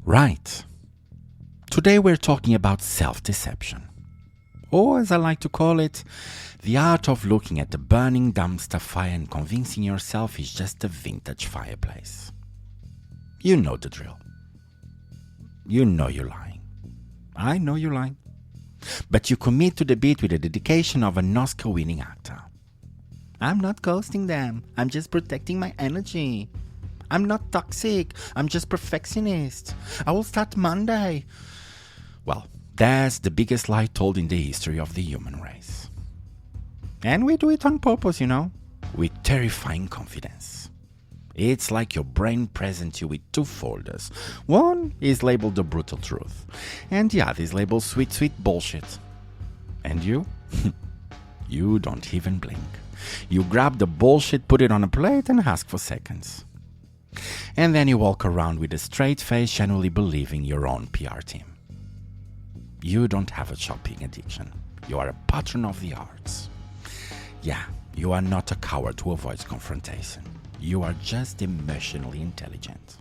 Right. Today we're talking about self-deception. Or, as I like to call it, the art of looking at the burning dumpster fire and convincing yourself it's just a vintage fireplace. You know the drill. You know you're lying. I know you're lying. But you commit to the bit with the dedication of an Oscar-winning actor. I'm not ghosting them. I'm just protecting my energy. I'm not toxic. I'm just perfectionist. I will start Monday. Well, that's the biggest lie told in the history of the human race. And we do it on purpose, with terrifying confidence. It's like your brain presents you with two folders. One is labeled the brutal truth, and the other is labeled sweet, sweet bullshit. And you? You don't even blink. You grab the bullshit, put it on a plate, and ask for seconds. And then you walk around with a straight face, genuinely believing your own PR team. You don't have a shopping addiction. You are a patron of the arts. Yeah, you are not a coward who avoids confrontation. You are just emotionally intelligent.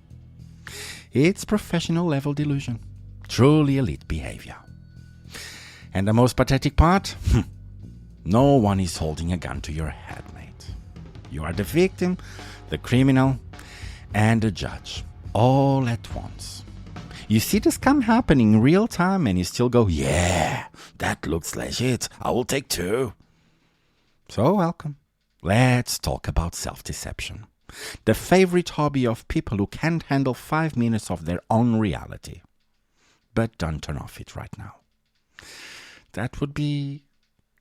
It's professional level delusion. Truly elite behavior. And the most pathetic part? No one is holding a gun to your head, mate. You are the victim, the criminal, and the judge, all at once. You see the scam happening in real time and you still go, yeah, that looks legit, I will take two. So welcome. Let's talk about self-deception. The favorite hobby of people who can't handle 5 minutes of their own reality. But don't turn off it right now. That would be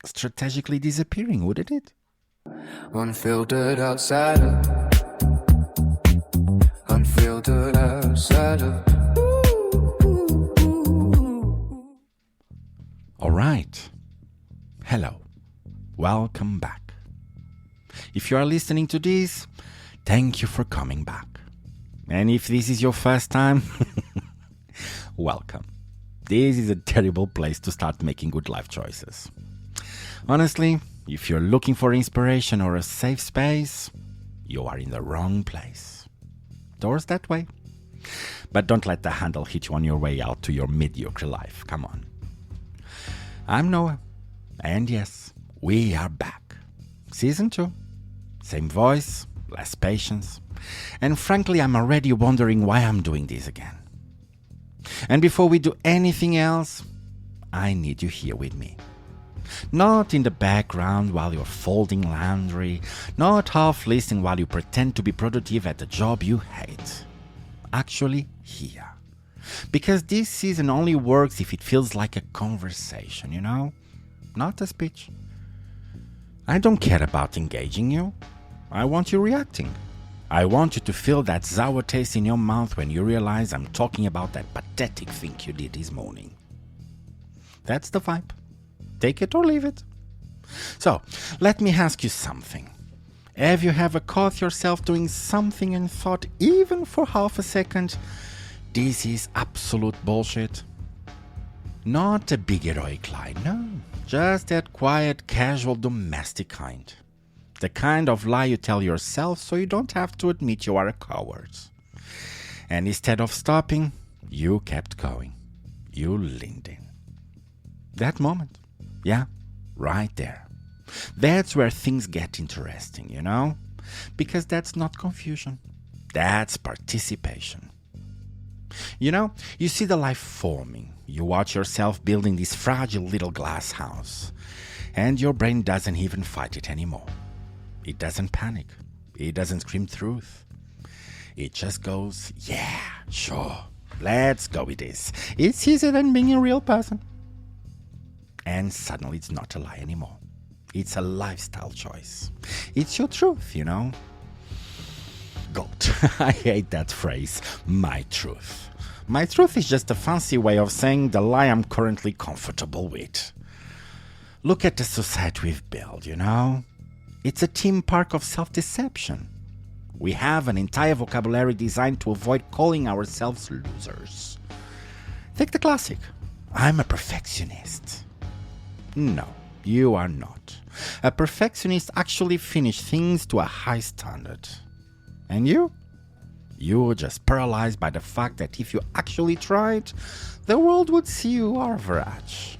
strategically disappearing, wouldn't it? Unfiltered outsider. Unfiltered outsider. All right. Hello. Welcome back. If you are listening to this, thank you for coming back. And if this is your first time, welcome. This is a terrible place to start making good life choices. Honestly, if you're looking for inspiration or a safe space, you are in the wrong place. Doors that way. But don't let the handle hit you on your way out to your mediocre life. Come on. I'm Noah. And yes, we are back. Season 2. Same voice, less patience. And frankly, I'm already wondering why I'm doing this again. And before we do anything else, I need you here with me. Not in the background while you're folding laundry, not half listening while you pretend to be productive at the job you hate. Actually, here. Because this season only works if it feels like a conversation, Not a speech. I don't care about engaging you. I want you reacting. I want you to feel that sour taste in your mouth when you realize I'm talking about that pathetic thing you did this morning. That's the vibe. Take it or leave it. So, let me ask you something. Have you ever caught yourself doing something and thought, even for half a second, this is absolute bullshit? Not a big heroic lie, no. Just that quiet, casual, domestic kind. The kind of lie you tell yourself so you don't have to admit you are a coward. And instead of stopping, you kept going. You leaned in. That moment. Yeah, right there. That's where things get interesting, Because that's not confusion. That's participation. You see the life forming. You watch yourself building this fragile little glass house. And your brain doesn't even fight it anymore. It doesn't panic. It doesn't scream truth. It just goes, yeah, sure, let's go with this. It's easier than being a real person. And suddenly it's not a lie anymore. It's a lifestyle choice. It's your truth, GOAT. I hate that phrase, my truth. My truth is just a fancy way of saying the lie I'm currently comfortable with. Look at the society we've built, It's a theme park of self-deception. We have an entire vocabulary designed to avoid calling ourselves losers. Take the classic. I'm a perfectionist. No, you are not. A perfectionist actually finishes things to a high standard. And you? You're just paralyzed by the fact that if you actually tried, the world would see you average.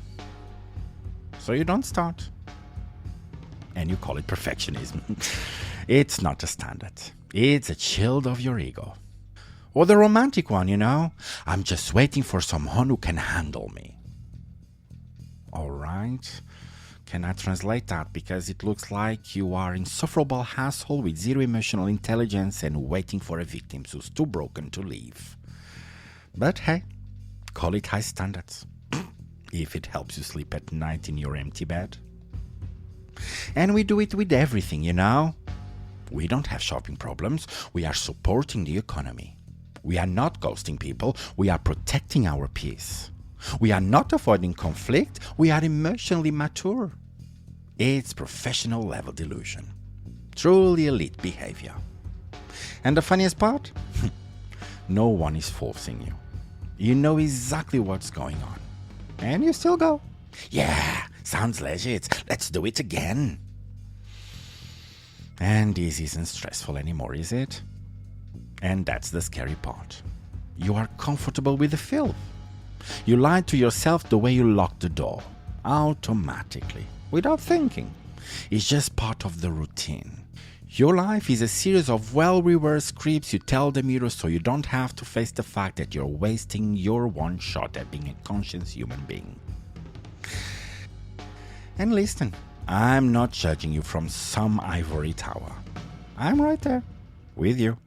So you don't start. And you call it perfectionism. It's not a standard. It's a child of your ego. Or the romantic one, I'm just waiting for someone who can handle me. Alright. Can I translate that? Because it looks like you are insufferable asshole with zero emotional intelligence and waiting for a victim who's too broken to leave. But hey, call it high standards. If it helps you sleep at night in your empty bed. And we do it with everything, We don't have shopping problems. We are supporting the economy. We are not ghosting people. We are protecting our peace. We are not avoiding conflict. We are emotionally mature. It's professional level delusion. Truly elite behavior. And the funniest part? No one is forcing you. You know exactly what's going on. And you still go. Yeah, sounds legit. Let's do it again. And this isn't stressful anymore, is it? And that's the scary part. You are comfortable with the filth. You lied to yourself the way you locked the door. Automatically. Without thinking. It's just part of the routine. Your life is a series of well-rehearsed scripts you tell the mirror so you don't have to face the fact that you're wasting your one shot at being a conscious human being. And listen, I'm not judging you from some ivory tower. I'm right there, with you.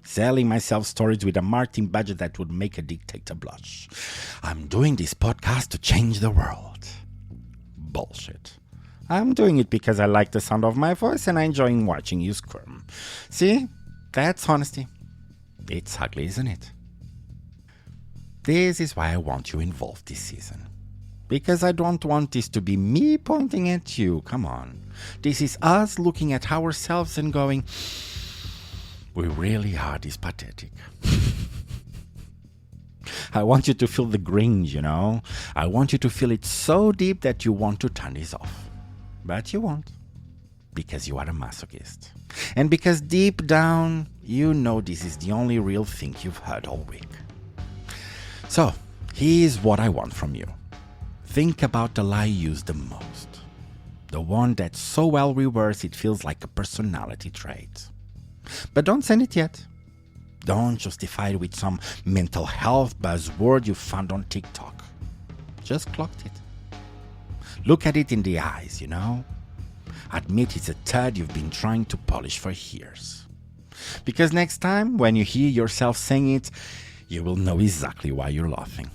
Selling myself stories with a marketing budget that would make a dictator blush. I'm doing this podcast to change the world. Bullshit. I'm doing it because I like the sound of my voice and I enjoy watching you squirm. See? That's honesty. It's ugly, isn't it? This is why I want you involved this season. Because I don't want this to be me pointing at you. Come on. This is us looking at ourselves and going, we really are this pathetic. I want you to feel the cringe, I want you to feel it so deep that you want to turn this off. But you won't. Because you are a masochist. And because deep down, you know this is the only real thing you've heard all week. So, here's what I want from you. Think about the lie you use the most. The one that's so well reversed it feels like a personality trait. But don't send it yet. Don't justify it with some mental health buzzword you found on TikTok. Just clocked it. Look at it in the eyes, Admit it's a turd you've been trying to polish for years. Because next time, when you hear yourself saying it, you will know exactly why you're laughing.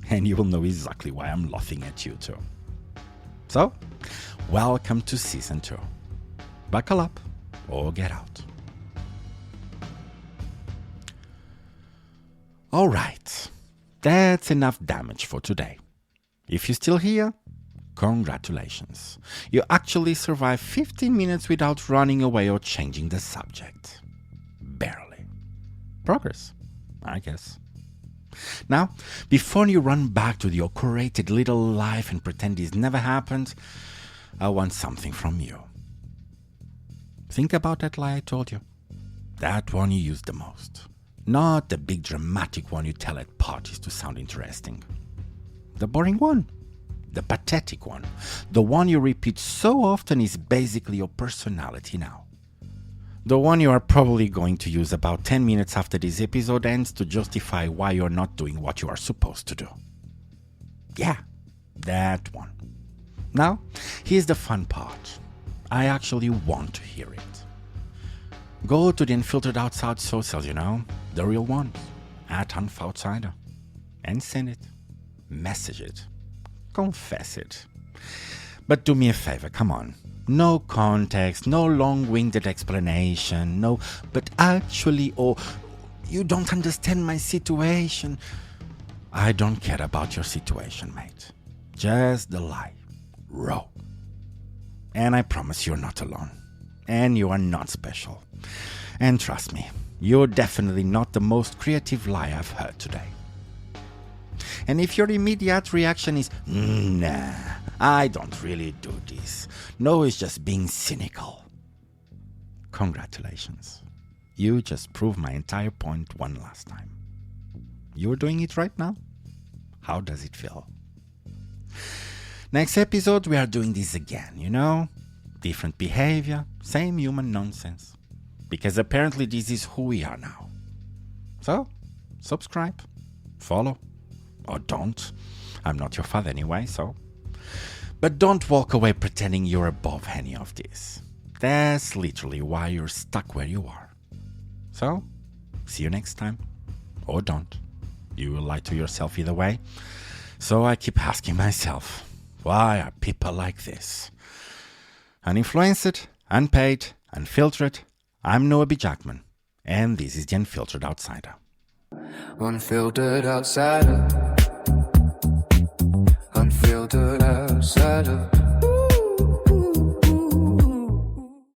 And you will know exactly why I'm laughing at you too. So, welcome to Season 2. Buckle up or get out. Alright, that's enough damage for today. If you're still here, congratulations. You actually survived 15 minutes without running away or changing the subject. Barely. Progress, I guess. Now, before you run back to your curated little life and pretend this never happened, I want something from you. Think about that lie I told you. That one you use the most. Not the big dramatic one you tell at parties to sound interesting. The boring one. The pathetic one. The one you repeat so often is basically your personality now. The one you are probably going to use about 10 minutes after this episode ends to justify why you're not doing what you are supposed to do. Yeah, that one. Now, here's the fun part. I actually want to hear it. Go to the Unfiltered outside socials, the real ones, at Unfiltered, and send it. Message it. Confess it. But do me a favor, come on. No context, no long-winded explanation, no, but actually, or you don't understand my situation. I don't care about your situation, mate. Just the lie. Raw. And I promise you're not alone. And you are not special. And trust me, you're definitely not the most creative lie I've heard today. And if your immediate reaction is, nah, I don't really do this. No, it's just being cynical. Congratulations. You just proved my entire point one last time. You're doing it right now? How does it feel? Next episode, we are doing this again, Different behavior, same human nonsense. Because apparently this is who we are now. So, subscribe, follow, or don't. I'm not your father anyway, so. But don't walk away pretending you're above any of this. That's literally why you're stuck where you are. So, see you next time. Or don't. You will lie to yourself either way. So I keep asking myself, why are people like this? Uninfluenced, unpaid, unfiltered. I'm Noah B. Jackman, and this is the Unfiltered Outsider. Unfiltered outsider. Unfiltered outsider.